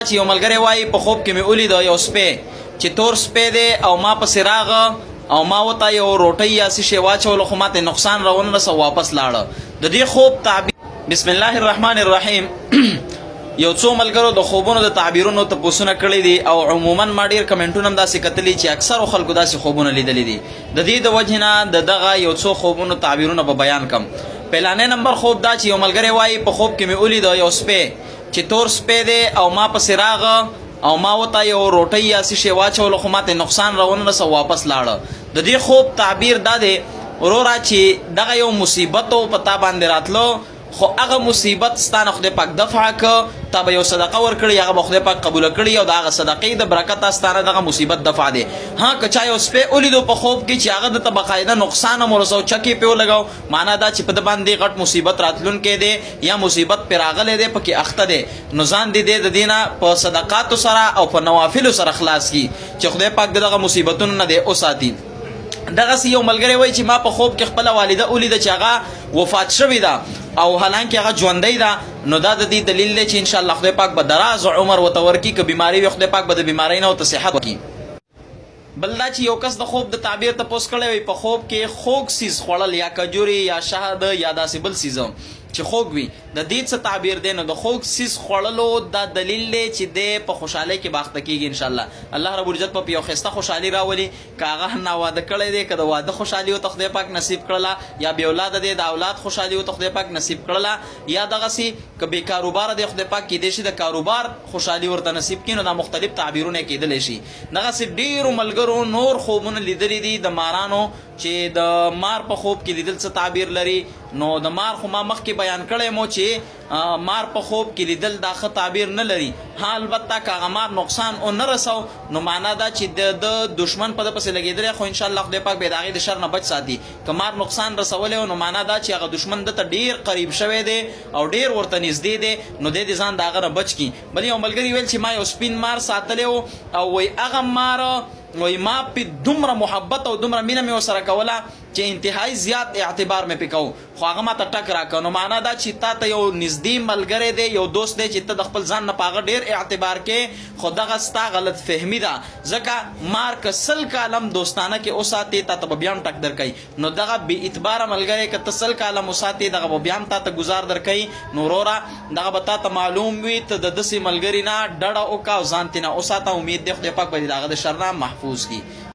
چې یو ملګری وایي په خوب کې مې ولید یو سپی چې تور سپی دی او ما پسې راغه او ما ورته یو روټۍ یا څه شی واچولو خو ماته نقصان راونه رسه واپس لاړه د دې خوب تعبیر بسم الله الرحمن الرحیم یو څو ملګرو د خوبونو د تعبیرونو تپوسونه کړي دي او عموما ما ډیر کمنټونه هم داسې کتلي چې اکثرو خلکو داسې خوبونه لیدلي دي د دې د وجې نه دغه یو څو خوبونو تعبیرونه به بیان کم. پلانې نمبر خوب دا چې یو ملګری وایي په خوب کې مې ولید یو سپی چې تور سپی دی او ما پسې راغه او ما ورته یو روټۍ یا څه شی واچولو خو ماته نقصان راونه رسه واپس لاړه. د دې خوب تعبیر دا دی وروره چې دغه یو مصیبت په تا باندې راتلو خو هغه مصیبت ستانه خدای پاک دفع که تا به یو صدقه ورکړي هغه به خدای پاک قبوله کړي او د هغه صدقې د برکته ستانه دغه مصیبت دفع دی. ها که چا یو سپی ولیدو په خوب کې چې هغه دته بقاعده نقصان هم ورسو چکې پې ولګاو معنا دا چې په ده باندې غټ مصیبت راتلونکی دی یا مصیبت پرې راغلی دی پکې اخته دی نو ځان دې د دې نه په صدقاتو سره او په نوافلو سره خلاص کړي چې خدای پاک د دغه مصیبتونو نه دی وساتي. دغسې یو ملګری وایي چې ما په خوب کې خپله والده ولیده چې هغه وفات شوې ده او حالانکه هغه ژوندۍ ده نو دا د دې دلیل دی چې انشاءالله خدای پاک به دراز عمر ورته ورکړي که بیماري وي خدای پاک به د بیمارۍ نه ورته صحت ورکړي. بل دا چې یو کس د خوب د تعبیر تپوس کړی وي په خوب کې خوږ څیز خوړل یا کجوري یا شهد یا داسې بل څیز چې خوږ وي د دې څه تعبیر دی نو د خوږ څیز خوړلو دا دلیل دی چې دی په خوشحالۍ کې باخته کېږي انشاءالله الله رب العزت په یو ښایسته خوشحالي راولي که هغه ناواده کړی دی که د واده خوشحالي ورته خدای پاک نصیب کړله یا بې اولاده دی د اولاد خوشحالي ورته خدای پاک نصیب کړله یا دغسې که بې کاروباره دی خدای پاک کیدی شي د کاروبار خوشحالي ورته نصیب کړي نو دا مختلف تعبیرونه کیدلی شي. دغسې ډېرو ملګرو نور خوبونه لیدلي دي د مارانو چې د مار په خوب کې لیدل څه تعبیر لري نو د مار خو ما مخکې بیان کړی مو چې مار په خوب کې لیدل دا ښه تعبیر نه لري. ها البته که هغه مار نقصان ونه رسو نو معنا دا چې د دشمن په ده پسې لګېدلی خو انشاءالله خدای پاک به د هغې د شر نه بچ ساتي. که مار نقصان رسولی نو معنا دا چې هغه دشمن ده ته ډېر قریب شوی دی او ډېر ورته نږدې دی نو دی د ځان د هغه نه بچ کړي. بل یو ملګري ویل چې ما یو سپین مار ساتلی و او وایي هغه مار وایي ما پې دومره محبت او دومره مینه مې ورسره کوله چې انتهایی زیات اعتبار مې پې کوو خو هغه ما ته ټک راکړه نو معنا دا چې تا ته یو نږدې ملګری دی یو دوست دی چې ته د خپل ځان نه په هغه ډېر اعتبار کې خو دغه ستا غلط فهمي ده ځکه مار که 100 کاله هم دوستانه کې وساتې تا ته به بیا هم ټک درکوي نو دغه بې اعتباره ملګری که ته 100 کاله هم وساتې دغه به بیا هم تا ته ګزار درکوي نو وروره دغه به تا ته معلوم وي ته د داسې ملګري نه ډډه وکړه او ځان ترې نه وساته امید دی خدای پاک به دې د هغه د شر نه محفوظ کړي.